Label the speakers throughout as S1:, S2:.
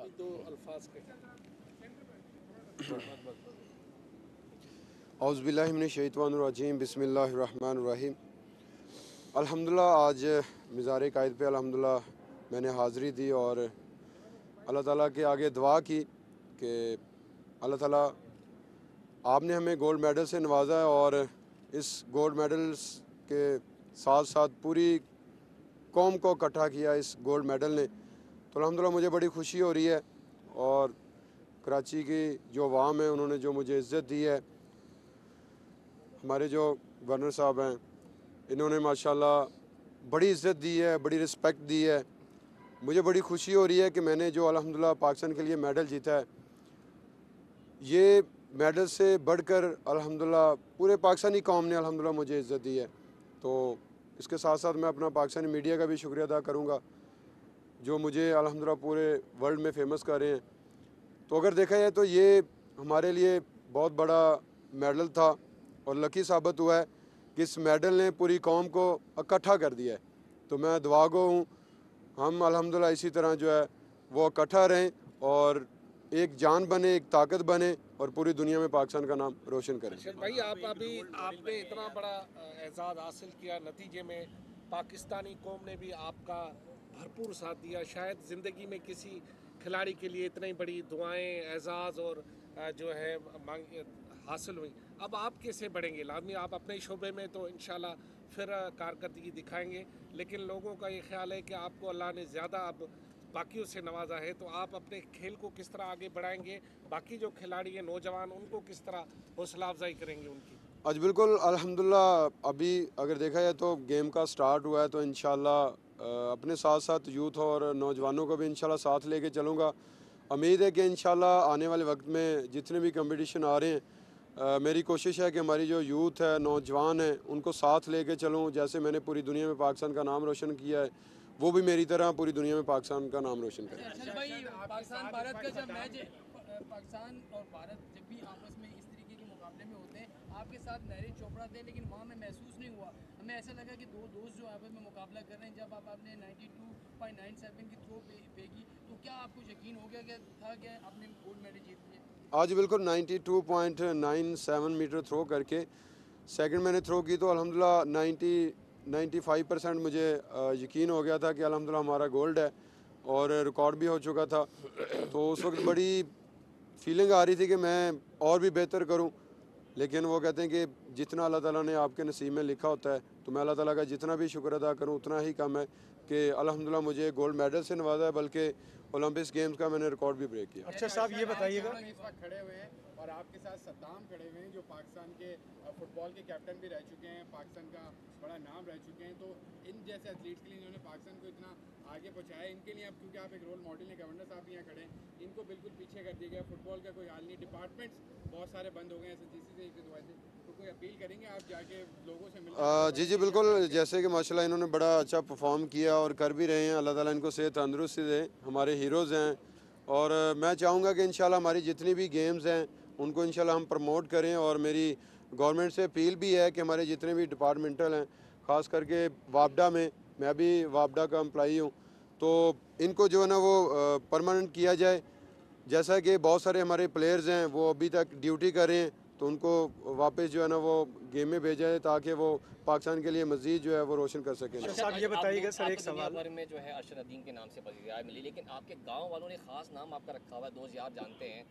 S1: भी दो अल्फाज के
S2: औज़ुबिल्लाहि मिनश्शैतानिर्रजीम बिस्मिल्लाहिर्रहमानिर्रहीम। अल्हम्दुलिल्लाह आज मज़ार कायद पे अल्हम्दुलिल्लाह मैंने हाज़िरी दी और अल्लाह ताला के आगे दुआ की कि अल्लाह ताला आपने हमें गोल्ड मेडल से नवाजा है और इस गोल्ड मेडल्स के साथ साथ पूरी कौम को इकट्ठा किया इस गोल्ड मेडल ने। तो अल्हम्दुलिल्लाह मुझे बड़ी खुशी हो रही है और कराची की जो अवाम है उन्होंने जो मुझे इज़्ज़त दी है, हमारे जो गवर्नर साहब हैं इन्होंने माशाल्लाह बड़ी इज़्ज़त दी है, बड़ी रिस्पेक्ट दी है। मुझे बड़ी खुशी हो रही है कि मैंने जो अल्हम्दुलिल्लाह पाकिस्तान के लिए मेडल जीता है, ये मेडल से बढ़कर अल्हम्दुलिल्लाह पूरे पाकिस्तानी कौम ने अल्हम्दुलिल्लाह मुझे इज़्ज़त दी है। तो इसके साथ साथ मैं अपना पाकिस्तानी मीडिया का भी शुक्रिया अदा करूँगा जो मुझे अल्हम्दुलिल्लाह पूरे वर्ल्ड में फ़ेमस कर रहे हैं। तो अगर देखा जाए तो ये हमारे लिए बहुत बड़ा मेडल था और लकी साबित हुआ है कि इस मेडल ने पूरी कौम को इकट्ठा कर दिया है। तो मैं दुआ गो हूँ हम अल्हम्दुलिल्लाह इसी तरह जो है वो इकट्ठा रहें और एक जान बने, एक ताकत बने और पूरी दुनिया में पाकिस्तान का नाम रोशन करें।
S1: अर्शद भाई, आप अभी आपने इतना बड़ा एजाज़ हासिल किया, नतीजे में पाकिस्तानी कौम ने भी आपका भरपूर साथ दिया। शायद ज़िंदगी में किसी खिलाड़ी के लिए इतनी बड़ी दुआएं, एजाज़ और जो है मांग हासिल हुई। अब आप कैसे बढ़ेंगे? लाजमी आप अपने शोबे में तो इंशाल्लाह फिर कारकर्दगी दिखाएंगे, लेकिन लोगों का ये ख्याल है कि आपको अल्लाह ने ज़्यादा अब बाकियों से नवाजा है, तो आप अपने खेल को किस तरह आगे बढ़ाएंगे? बाकी जो खिलाड़ी हैं नौजवान, उनको किस तरह हौसला अफजाई करेंगे उनकी?
S2: आज बिल्कुल अल्हम्दुलिल्लाह अभी अगर देखा जाए तो गेम का स्टार्ट हुआ है, तो इंशाल्लाह अपने साथ साथ यूथ और नौजवानों को भी इंशाल्लाह साथ लेके चलूँगा। उम्मीद है कि इंशाल्लाह आने वाले वक्त में जितने भी कंपटीशन आ रहे हैं, मेरी कोशिश है कि हमारी जो यूथ है, नौजवान है, उनको साथ लेके चलूँ। जैसे मैंने पूरी दुनिया में पाकिस्तान का नाम रोशन किया है, वो भी मेरी तरह पूरी दुनिया में पाकिस्तान का नाम रोशन करें।
S3: अच्छा भाई, पाकिस्तान भारत का जब मैच पाकिस्तान और भारत जब भी आपस में इस तरीके के मुकाबले में होते हैं, आपके साथ नरेश चोपड़ा थे, लेकिन वहाँ में महसूस नहीं हुआ। हमें ऐसा लगा कि दो दोस्त जो आपस में मुकाबला कर रहे हैं। जब आपने 92.97 की थ्रो फेंकी, तो क्या आपको यकीन हो गया कि था कि आपने गोल्ड मेडल जीत लिया?
S2: आज बिल्कुल 92.97 मीटर थ्रो करके सेकंड मैंने थ्रो की तो अल्हम्दुलिल्लाह 95% मुझे यकीन हो गया था कि अल्हम्दुलिल्लाह हमारा गोल्ड है और रिकॉर्ड भी हो चुका था। तो उस वक्त बड़ी फीलिंग आ रही थी कि मैं और भी बेहतर करूं, लेकिन वो कहते हैं कि जितना अल्लाह ताला ने आपके नसीब में लिखा होता है, तो मैं अल्लाह ताला का जितना भी शुक्र अदा करूं उतना ही कम है कि अल्हम्दुलिल्लाह मुझे गोल्ड मेडल से नवाजा है, बल्कि ओलंपिक्स गेम्स का मैंने रिकॉर्ड भी ब्रेक किया।
S4: अच्छा साहब, ये बताइएगा, इस वक्त खड़े हुए हैं और आपके साथ सद्दाम खड़े हुए हैं जो पाकिस्तान के फुटबॉल के कैप्टन भी रह चुके हैं, पाकिस्तान का बड़ा नाम रह चुके हैं। तो इन जैसे एथलीट्स के लिए जिन्होंने पाकिस्तान को इतना आगे पहुंचाया, इनके लिए अब क्योंकि आप एक रोल मॉडल हैं, गवर्नर साहब भी यहाँ खड़े हैं, इनको बिल्कुल पीछे कर दिया गया। फुटबॉल का कोई हाल नहीं, डिपार्टमेंट्स बहुत सारे बंद हो गए हैं एसएनसीसी से एक दुआ से। तो कोई अपील करेंगे आप जाके लोगों से मिलकर?
S2: जी जी बिल्कुल, जैसे कि माशाल्लाह इन्होंने बड़ा अच्छा परफॉर्म किया और कर भी रहे हैं। अल्लाह ताला इनको सेहत तंदुरुस्ती दे, हमारे हीरोज़ हैं। और मैं चाहूँगा कि इंशाल्लाह हमारी जितनी भी गेम्स हैं उनको इंशाल्लाह हम प्रमोट करें। और मेरी गवर्नमेंट से अपील भी है कि हमारे जितने भी डिपार्टमेंटल हैं, ख़ास करके वापडा में, मैं भी वापडा का एम्प्लॉई हूँ, तो इनको जो है ना वो परमानेंट किया जाए। जैसा कि बहुत सारे हमारे प्लेयर्स हैं वो अभी तक ड्यूटी कर रहे हैं, तो उनको वापस जो है ना वो गेम में भेजा जाए ताकि वो पाकिस्तान के लिए मज़ीद जो है वो रोशन कर सकें।
S4: अच्छा साहब, ये बताइएगा सर, एक
S5: दुनिया
S4: सवाल।
S5: भर में जो है अशरद्दीन के नाम से परिचित मिली, लेकिन आपके गांव वालों ने खास नाम आपका रखा हुआ है, दोस्त यार जानते हैं।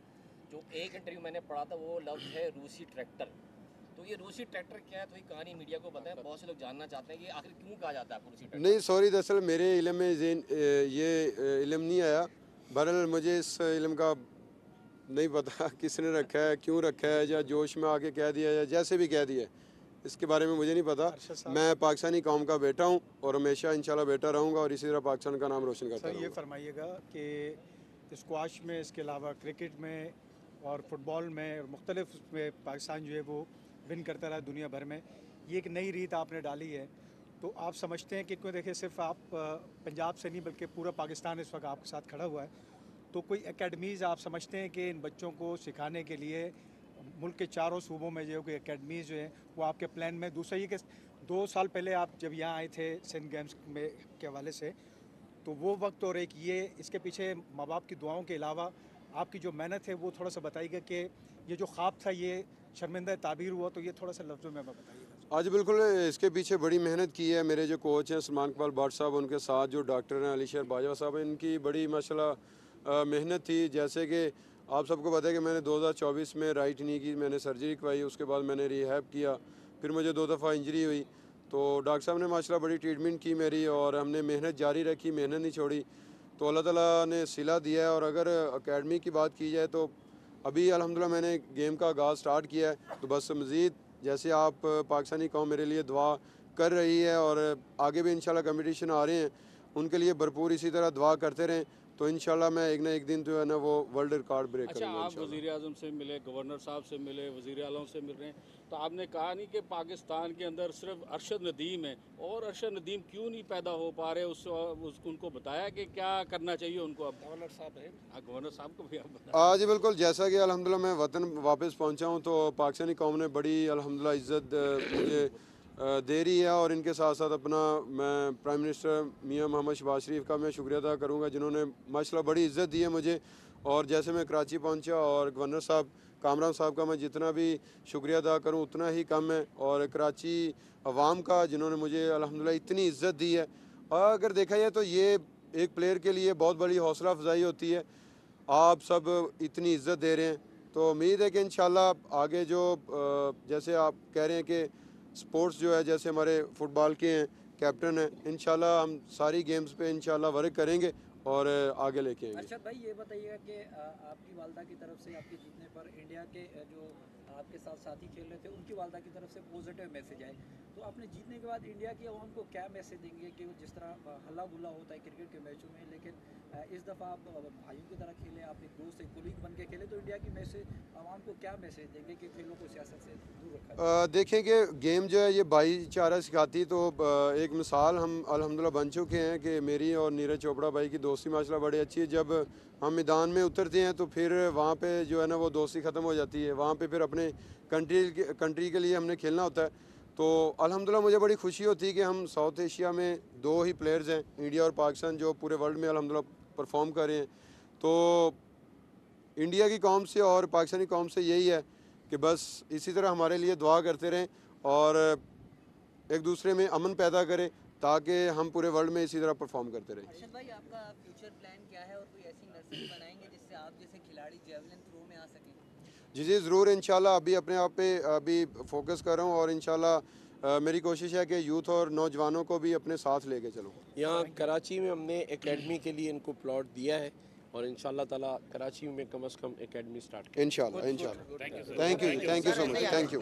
S5: जो एक इंटरव्यू मैंने पढ़ा था वो लफ्ज़ है रूसी ट्रैक्टर। तो ये रूसी ट्रैक्टर क्या है, थोड़ी कहानी मीडिया को बताएं, बहुत से लोग जानना चाहते हैं कि आखिर क्यों कहा जाता है आपको रूसी ट्रैक्टर?
S2: नहीं सॉरी, दरअसल मेरे इल्म में ये इल्म नहीं आया। बहरहाल मुझे इस इल्म का नहीं पता किसने रखा है, क्यों रखा है, या जोश में आके कह दिया या जैसे भी कह दिया, इसके बारे में मुझे नहीं पता।
S4: अर्शद साहब,
S2: मैं पाकिस्तानी कौम का बेटा हूँ और हमेशा इंशाल्लाह बेटा रहूँगा और इसी तरह पाकिस्तान का नाम रोशन करता
S4: सर ये
S2: रहूँगा।
S4: फरमाइएगा कि स्क्वाश में, इसके अलावा क्रिकेट में और फुटबॉल में और मुख्तलिफ में पाकिस्तान जो है वो विन करता रहा दुनिया भर में। ये एक नई रीत आपने डाली है, तो आप समझते हैं कि क्यों, देखिए सिर्फ आप पंजाब से नहीं बल्कि पूरा पाकिस्तान इस वक्त आपके साथ खड़ा हुआ है, तो कोई एकेडमीज़ आप समझते हैं कि इन बच्चों को सिखाने के लिए मुल्क के चारों सूबों में जो कोई एकेडमीज़ जो है वो आपके प्लान में? दूसरा ये कि 2 साल पहले आप जब यहाँ आए थे सिंध गेम्स में के हवाले से, तो वो वक्त और एक ये इसके पीछे माँ बाप की दुआओं के अलावा आपकी जो मेहनत है वो थोड़ा सा बताइएगा कि ये जो ख्वाब था ये शर्मिंदा ताबीर हुआ, तो ये थोड़ा सा लफ्ज़ों में बताइएगा।
S2: आज बिल्कुल इसके पीछे बड़ी मेहनत की है मेरे जो कोच हैं सलमान इकबाल भट्ट साहब, उनके साथ जो डॉक्टर हैं अली शेर बाजवा साहब, इनकी बड़ी माशाल्लाह मेहनत थी। जैसे कि आप सबको पता है कि मैंने 2024 में राइट नी की मैंने सर्जरी करवाई, उसके बाद मैंने रिहैब किया, फिर मुझे 2 दफ़ा इंजरी हुई, तो डॉक्टर साहब ने माशाल्लाह बड़ी ट्रीटमेंट की मेरी और हमने मेहनत जारी रखी, मेहनत नहीं छोड़ी, तो अल्लाह ताला ने सिला दिया है। और अगर एकेडमी की बात की जाए तो अभी अल्हम्दुलिल्लाह मैंने गेम का आगाज़ स्टार्ट किया है, तो बस मज़ीद जैसे आप पाकिस्तानी कौम मेरे लिए दुआ कर रही है और आगे भी इंशाल्लाह कंपटीशन आ रहे हैं, उनके लिए भरपूर इसी तरह दुआ करते रहें, तो इंशाल्लाह मैं एक ना एक दिन जो है ना वो वर्ल्ड रिकॉर्ड ब्रेक
S6: अच्छा,
S2: करूँगा
S6: आप
S2: इंशाल्लाह।
S6: वज़ीर आज़म से मिले, गवर्नर साहब से मिले, वज़ीर आलम से मिल रहे हैं, तो आपने कहा नहीं कि पाकिस्तान के अंदर सिर्फ अरशद नदीम है, और अरशद नदीम क्यों नहीं पैदा हो पा रहे? उनको बताया कि क्या करना चाहिए उनको? अब
S1: गवर्नर साहब हैं।
S6: गवर्नर साहब को भी आप बताया।
S2: आज बिल्कुल जैसा कि अल्हम्दुलिल्लाह मैं वतन वापस पहुंचा हूं, तो पाकिस्तानी कौम ने बड़ी अल्हम्दुलिल्लाह इज़्ज़त मुझे दे रही है, और इनके साथ साथ अपना मैं प्राइम मिनिस्टर मियां मोहम्मद शहबाज शरीफ का मैं शुक्रिया अदा करूंगा, जिन्होंने माशाल्लाह बड़ी इज़्ज़त दी है मुझे। और जैसे मैं कराची पहुंचा, और गवर्नर साहब कामरान साहब का मैं जितना भी शुक्रिया अदा करूं उतना ही कम है, और कराची अवाम का जिन्होंने मुझे अल्हम्दुलिल्लाह इतनी इज़्ज़त दी है। और अगर देखा जाए तो ये एक प्लेयर के लिए बहुत बड़ी हौसला अफजाई होती है, आप सब इतनी इज़्ज़त दे रहे हैं, तो उम्मीद है कि इंशाल्लाह आगे जो जैसे आप कह रहे हैं कि स्पोर्ट्स जो है जैसे हमारे फुटबॉल के हैं कैप्टन हैं, इंशाल्लाह हम सारी गेम्स पे इंशाल्लाह वर्क करेंगे और आगे लेके आएंगे।
S7: अरशद भाई, ये बताइएगा कि आपकी वालदा की तरफ से आपके जीतने पर इंडिया के जो आपके साथ साथी खेल रहे थे उनकी वालदा की तरफ से पॉजिटिव मैसेज आए, तो आपने जीतने के बाद इंडिया की आवाम को क्या मैसेज देंगे कि जिस तरह हल्ला गुल्ला होता है क्रिकेट के मैचों में, लेकिन इस दफ़ा आप भाइयों की तरह खेले, आप एक दोस्त एक कुलीग बन के खेले, तो इंडिया की मैसेज आवाम को क्या मैसेज देंगे कि खेलों को सियासत से दूर रखा जाए?
S2: देखें कि गेम जो है ये भाईचारा सिखाती, तो एक मिसाल हम अल्हम्दुलिल्लाह बन चुके हैं कि मेरी और नीरज चोपड़ा भाई की दोस्ती माशाल्लाह बड़ी अच्छी है। जब हम मैदान में उतरते हैं तो फिर वहाँ पे जो है ना वो दोस्ती ख़त्म हो जाती है, वहाँ पे फिर अपने कंट्री के लिए हमने खेलना होता है। तो अल्हम्दुलिल्लाह मुझे बड़ी खुशी होती है कि हम साउथ एशिया में 2 ही प्लेयर्स हैं, इंडिया और पाकिस्तान, जो पूरे वर्ल्ड में अल्हम्दुलिल्लाह परफॉर्म कर रहे हैं। तो इंडिया की कौम से और पाकिस्तानी कौम से यही है कि बस इसी तरह हमारे लिए दुआ करते रहें और एक दूसरे में अमन पैदा करें, ताकि हम पूरे वर्ल्ड में इसी तरह परफॉर्म करते रहें।
S8: अरशद भाई, आपका फ्यूचर प्लान क्या है और कोई ऐसी नर्सरी बनाएंगे जिससे आप जैसे खिलाड़ी जेवलिन थ्रो में आ सकें?
S2: जी ज़रूर, इंशाल्लाह अभी अपने आप पे अभी फोकस कर रहा हूँ, और इंशाल्लाह मेरी कोशिश है कि यूथ और नौजवानों को भी अपने साथ लेके चलूँ।
S9: यहाँ कराची में हमने एकेडमी के लिए इनको प्लॉट दिया है, और इंशाल्लाह ताला कराची में कम से कम एकेडमी स्टार्ट
S2: इंशाल्लाह। Thank you so much, thank you.